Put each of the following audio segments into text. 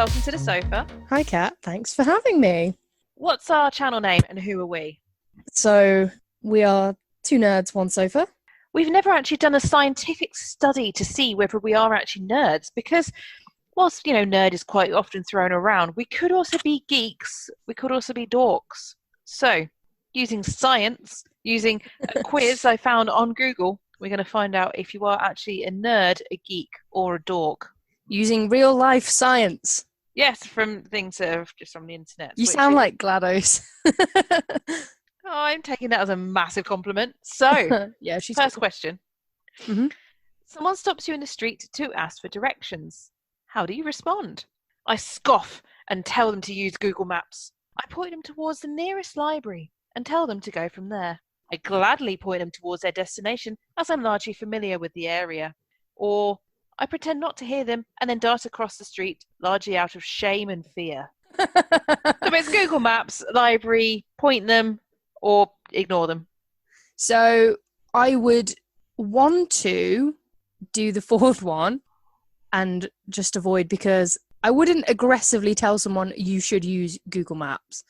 welcome to the sofa. Hi, Kat. Thanks for having me. What's our channel name and who are we? So we are two nerds, one sofa. We've never actually done a scientific study to see whether we are actually nerds because whilst, nerd is quite often thrown around, we could also be geeks. We could also be dorks. So using science, using a quiz I found on Google, we're going to find out if you are actually a nerd, a geek, or a dork. Using real life science. Yes, from things that are just on the internet. You sound like GLaDOS. Oh, I'm taking that as a massive compliment. So, yeah, she's first cool. question. Mm-hmm. Someone stops you in the street to ask for directions. How do you respond? I scoff and tell them to use Google Maps. I point them towards the nearest library and tell them to go from there. I gladly point them towards their destination as I'm largely familiar with the area. Or I pretend not to hear them and then dart across the street, largely out of shame and fear. So it's Google Maps, library, point them, or ignore them. So I would want to do the fourth one and just avoid, because I wouldn't aggressively tell someone you should use Google Maps.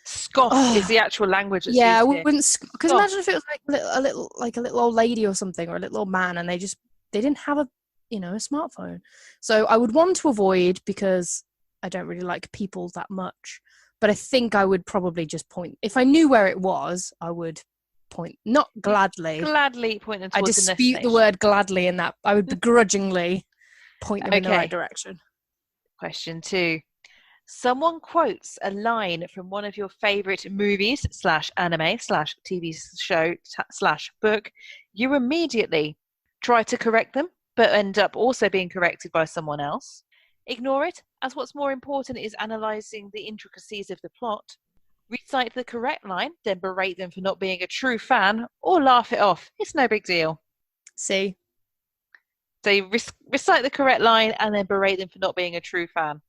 Scoff is the actual language that's yeah, used I here. wouldn't, because imagine if it was like a little old lady or something, or a little old man, and they didn't have a smartphone. So I would want to avoid, because I don't really like people that much. But I think I would probably just point. If I knew where it was, I would point. Not gladly. Gladly point them I towards the dispute the word gladly in that. I would begrudgingly point them in the right direction. Question 2. Someone quotes a line from one of your favourite movies / anime / TV show / book. You immediately try to correct them, but end up also being corrected by someone else. Ignore it, as what's more important is analysing the intricacies of the plot. Recite the correct line, then berate them for not being a true fan, or laugh it off. It's no big deal. See? So you recite the correct line and then berate them for not being a true fan.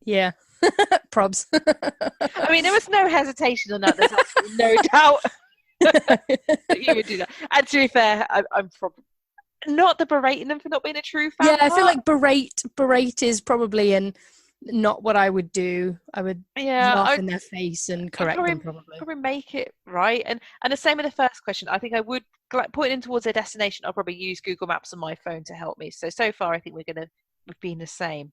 Yeah. Probs. I mean, there was no hesitation on that. There's absolutely no doubt that you would do that. And to be fair, I'm probably not the berating them for not being a true fan. Yeah, I feel like berate is probably not what I would do. I would laugh in their face and correct them probably make it right. And the same with the first question. I think I would point them towards their destination. I'll probably use Google Maps on my phone to help me. So far, I think we've been the same.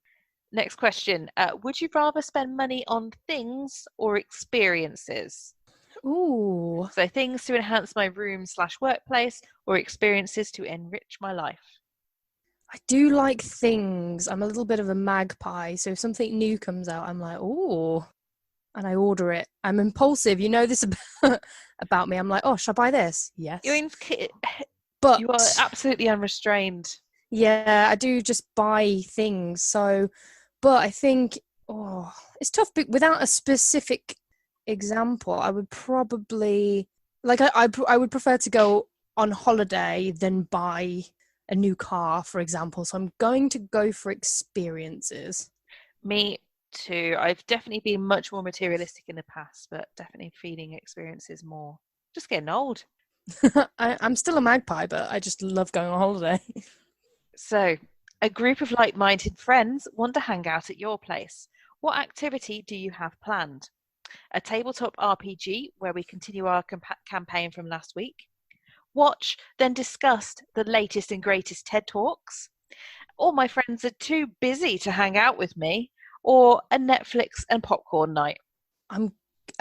Next question. Would you rather spend money on things or experiences? Ooh. So things to enhance my room / workplace, or experiences to enrich my life? I do like things. I'm a little bit of a magpie. So if something new comes out, I'm like, ooh. And I order it. I'm impulsive. You know this about me. I'm like, oh, should I buy this? Yes. But you are absolutely unrestrained. Yeah, I do just buy things. So, but I think, it's tough. But without a specific example, I would probably, I would prefer to go on holiday than buy a new car, for example. So I'm going to go for experiences. Me too. I've definitely been much more materialistic in the past, but definitely feeling experiences more. Just getting old. I'm still a magpie, but I just love going on holiday. So, a group of like-minded friends want to hang out at your place. What activity do you have planned? A tabletop RPG where we continue our campaign from last week. Watch, then discuss the latest and greatest TED Talks. All my friends are too busy to hang out with me. Or a Netflix and popcorn night. I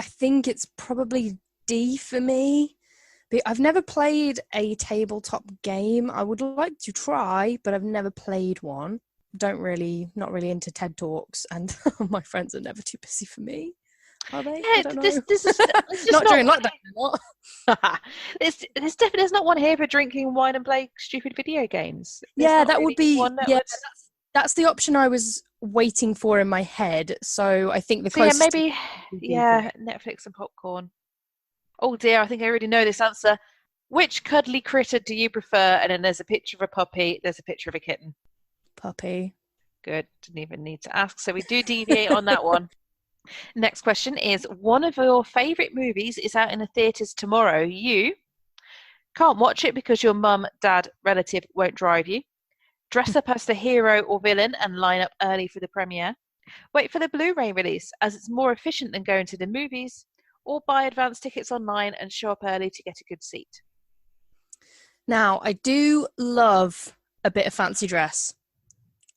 think it's probably D for me. I've never played a tabletop game. I would like to try, but I've never played one. Not really into TED Talks, and my friends are never too busy for me. Are they? Yeah, I don't know. This is not during lockdown. There's not one here for drinking wine and play stupid video games. That really would be one. Yeah, that's the option I was waiting for in my head. So I think the closest. Netflix and popcorn. Oh dear, I think I already know this answer. Which cuddly critter do you prefer? And then there's a picture of a puppy. There's a picture of a kitten. Puppy. Good. Didn't even need to ask. So we do deviate on that one. Next question is, one of your favourite movies is out in the theatres tomorrow. You can't watch it because your mum, dad, relative won't drive you. Dress up as the hero or villain and line up early for the premiere. Wait for the Blu-ray release as it's more efficient than going to the movies, or buy advance tickets online and show up early to get a good seat. Now, I do love a bit of fancy dress.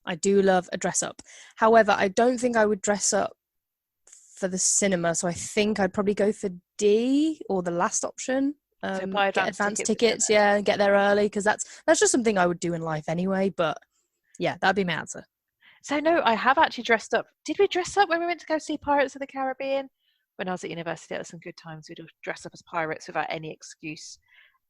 I do love a dress up. However, I don't think I would dress up for the cinema, so I think I'd probably go for D or the last option. So buy Get advance advance tickets and get tickets, there. yeah, get there early because that's just something I would do in life anyway. But yeah, that'd be my answer. So no, I have actually dressed up. Did we dress up when we went to go see Pirates of the Caribbean? When I was at university, that was some good times. We'd all dress up as pirates without any excuse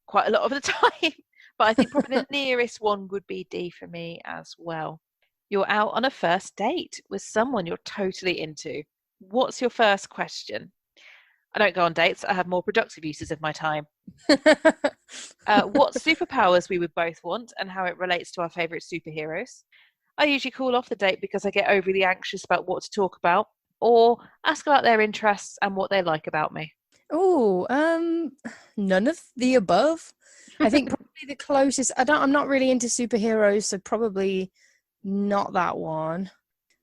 quite a lot of the time. But I think probably the nearest one would be D for me as well. You're out on a first date with someone you're totally into. What's your first question? I don't go on dates. I have more productive uses of my time. What superpowers we would both want and how it relates to our favourite superheroes. I usually call off the date because I get overly anxious about what to talk about, or ask about their interests and what they like about me. Oh, none of the above. I think probably the closest. I'm not really into superheroes, so probably not that one.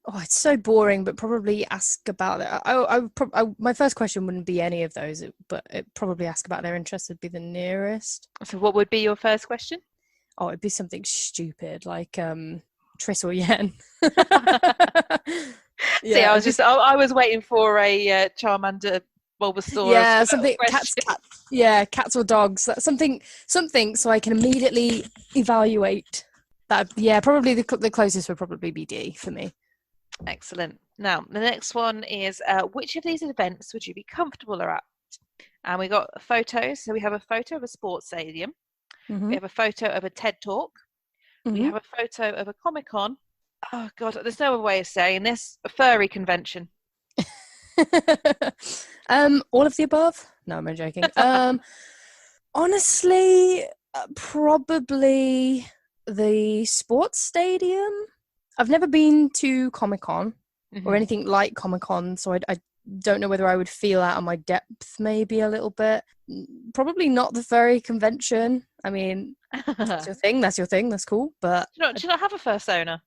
Oh, it's so boring, but probably ask about it. My first question wouldn't be any of those, but it probably ask about their interests would be the nearest. So, what would be your first question? Oh, it'd be something stupid like Triss or Yen. See, Yeah, it'd be I was waiting for a Charmander Bulbasaur yeah, Squirtle something question. yeah, cats or dogs. Something so I can immediately evaluate that. Yeah, probably the closest would probably be D for me. Excellent. Now, the next one is which of these events would you be comfortable at? And we got photos. So we have a photo of a sports stadium. We Hmm. have a photo of a TED Talk. We Hmm. have a photo of a Comic Con. Oh God, there's no other way of saying this. A furry convention. All of the above? No, I'm joking. Honestly, probably the sports stadium. I've never been to Comic Con or Hmm. anything like Comic Con, so I don't know whether I would feel out of my depth maybe a little bit. Probably not the furry convention. I mean, that's do, your thing. That's your thing. That's cool. But do you not have a persona?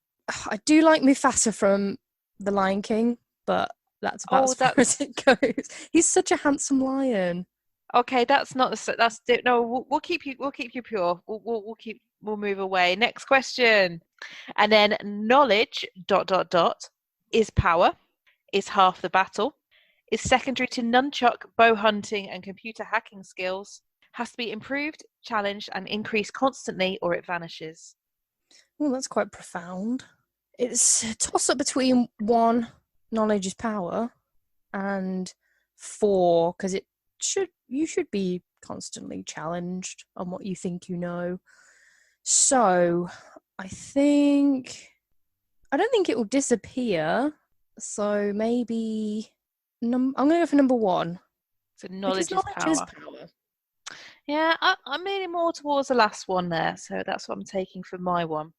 I do like Mufasa from The Lion King, but that's about Oh, as far as that's it goes. He's such a handsome lion. okay. That's not the. No. We'll keep you. We'll keep you pure. We'll keep. We'll move away. Next question. And then knowledge. Dot dot dot. Is power. Is half the battle. Is secondary to nunchuck, bow hunting, and computer hacking skills. Has to be improved, challenged, and increased constantly, or it vanishes. Well, that's quite profound. It's a toss up between one, knowledge is power, and four, because you should be constantly challenged on what you think you know. So I don't think it will disappear. So maybe I'm gonna go for number one So because knowledge is knowledge is power. power. Yeah, I'm leaning more towards the last one there, so that's what I'm taking for my one.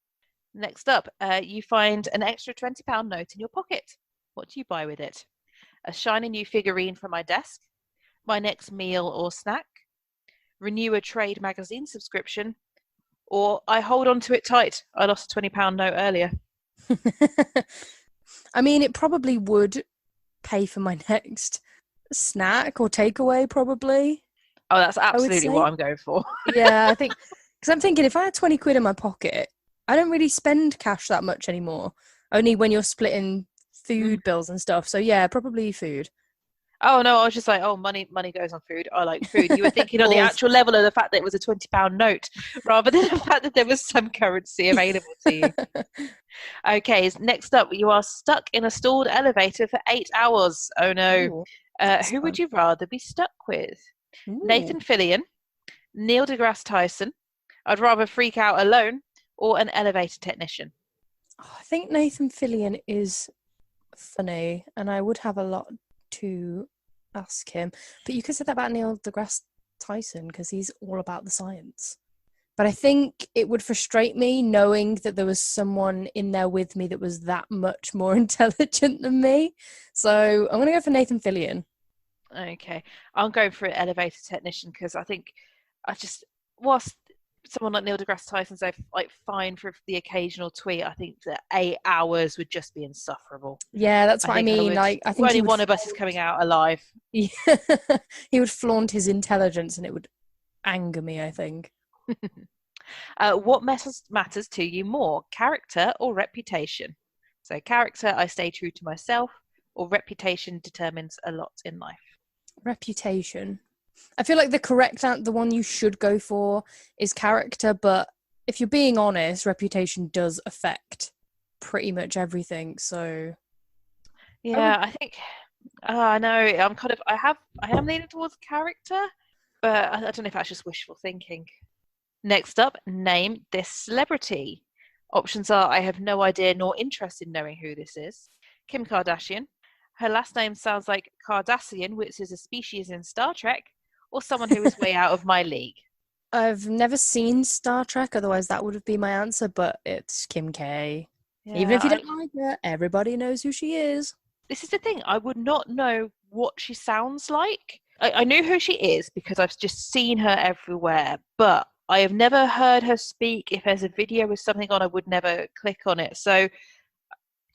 Next up, you find an extra £20 note in your pocket. What do you buy with it? A shiny new figurine from my desk, my next meal or snack, renew a trade magazine subscription, or I hold on to it tight. I lost a £20 note earlier. I mean, it probably would pay for my next snack or takeaway, probably. Oh, that's I would absolutely what say. I'm going for. Yeah, I think because I'm thinking if I had 20 quid in my pocket, I don't really spend cash that much anymore. Only when you're splitting Mm. food bills and stuff. So yeah, probably food. Oh no, I was just like, oh, money goes on food. I like food. You were thinking on the Balls. actual level of the fact that it was a £20 note, rather than the fact that there was some currency available to you. Okay, next up, you are stuck in a stalled elevator for 8 hours. Oh no. Ooh, that's Who would fun. you rather be stuck with? Ooh. Nathan Fillion, Neil deGrasse Tyson, I'd rather freak out alone, or an elevator technician? Oh, I think Nathan Fillion is funny, and I would have a lot to ask him. But you could say that about Neil deGrasse Tyson because he's all about the science. But I think it would frustrate me knowing that there was someone in there with me that was that much more intelligent than me. So I'm going to go for Nathan Fillion. Okay, I'm going for an elevator technician because I think I just whilst someone like Neil deGrasse Tyson said, like, fine for the occasional tweet, I think that 8 hours would just be insufferable. Yeah, that's I what I think I mean. would. Like, I think he Only would one of us is coming out alive. he would flaunt his intelligence, and it would anger me, I think. What matters to you more, character or reputation? So, character, I stay true to myself, or reputation determines a lot in life. Reputation. I feel like the one you should go for is character, but if you're being honest, reputation does affect pretty much everything. So I would. Yeah, I think. I know. I am leaning towards character, but I don't know if that's just wishful thinking. Next up, name this celebrity. Options are I have no idea nor interest in knowing who this is. Kim Kardashian. Her last name sounds like Cardassian, which is a species in Star Trek, or someone who is way out of my league. I've never seen Star Trek, otherwise that would have been my answer, but it's Kim K. Even Yeah, if you don't like her, everybody knows who she is. this is the thing. I would not know what she sounds like. I knew who she is because I've just seen her everywhere, but I have never heard her speak. If there's a video with something on, I would never click on it. So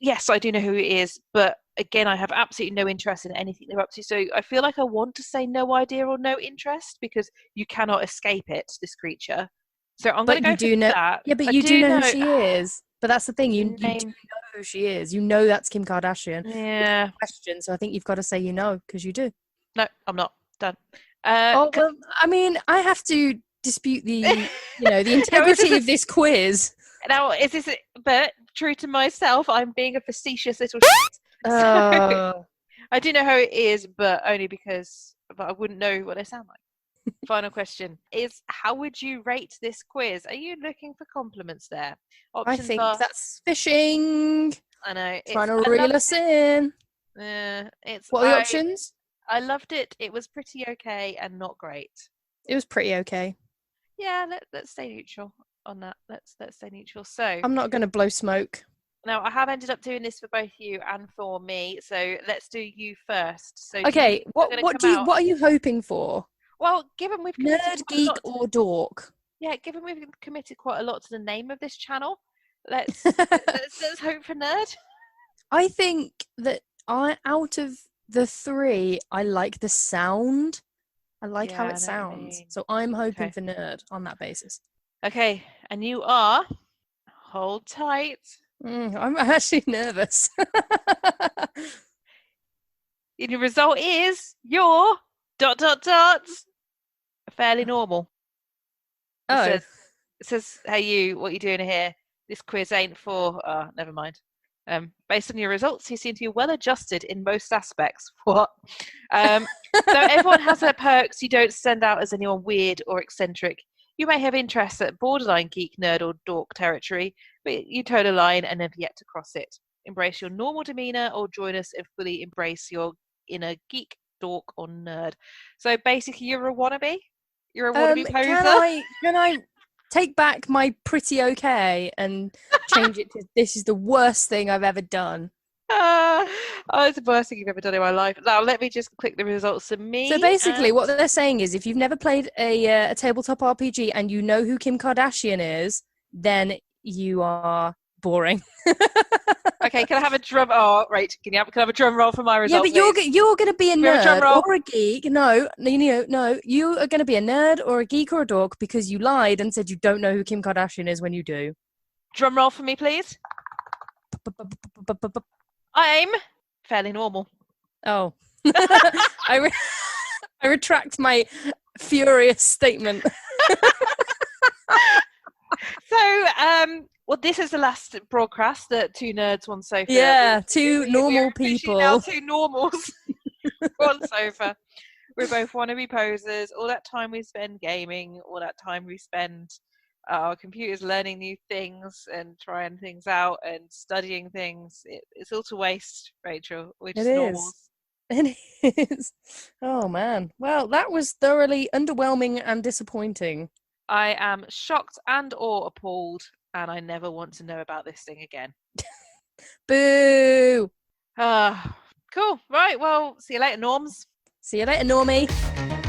yes, I do know who it is, but again, I have absolutely no interest in anything they're up to. So I feel like I want to say no idea or no interest because you cannot escape it, this creature. So I'm going But to you go for do know, that. yeah, but I you do do know who know. she is. But that's the thing, you do Name. know who she is. You know that's Kim Kardashian. Yeah. Question, so I think you've got to say you know because you do. No, I'm not done. Oh well, I mean, I have to dispute the the Now, integrity of this quiz. is this? But true to myself, I'm being a facetious little shit. So Oh, I do know how it is, but only because, but I wouldn't know what they sound like. Final question is: how would you rate this quiz? Are you looking for compliments there? I Options think are. that's fishing. I know Trying it's. to I reel loved us it. in. It's. What are the options? I loved it. It was pretty okay and not great. It was pretty okay. Yeah, let's stay neutral on that. Let's stay neutral. So I'm not going to blow smoke. now I have ended up doing this for both you and for me. So let's do you first. So do you Okay, think you're going to come out? what are you hoping for? Well, given we've committed Nerd, quite a geek, lot, or dork? yeah, given we've committed quite a lot to the name of this channel, let's hope for nerd. I think that out of the three, I like the sound. I like how Yeah, it I know what you sounds. mean. So I'm hoping Okay, for nerd on that basis. okay, and you are. Hold tight. I'm actually nervous. And your result is your dot dot dot fairly normal. It Oh, says it says, "Hey you, what are you doing here? This quiz ain't for." Never mind. Based on your results, you seem to be well adjusted in most aspects. What? Um, though everyone has their perks, you don't stand out as anyone weird or eccentric. You may have interests at borderline geek, nerd, or dork territory, but you toe the line and have yet to cross it. Embrace your normal demeanor or join us and fully embrace your inner geek, dork, or nerd. So basically, you're a wannabe. You're a wannabe poser. can I take back my pretty okay and change it to this is the worst thing I've ever done? Oh, it's the worst thing you've ever done in my life. Now, let me just click the results of So me. basically, what they're saying is, if you've never played a tabletop RPG and you know who Kim Kardashian is, then you are boring. Okay, can I have a drum? Oh, right. Can I have a drum roll for my Yeah, result, but please? you're going to be a Can we have a drum nerd roll? or a geek. No. You are going to be a nerd or a geek or a dork because you lied and said you don't know who Kim Kardashian is when you do. Drum roll for me, please. I'm fairly normal. Oh, I retract my furious statement. So, well, this is the last broadcast that two nerds, one sofa. Yeah, two We are normal officially now people. two normals, one sofa. We're both wannabe posers. All that time we spend gaming, all that time we spend our computers learning new things and trying things out and studying things. It's all to waste, Rachel. We're It just is. normals. It is. Oh man. Well, that was thoroughly underwhelming and disappointing. I am shocked and or appalled, and I never want to know about this thing again. Boo! Cool. Right. Well, see you later, Norms. See you later, Normie.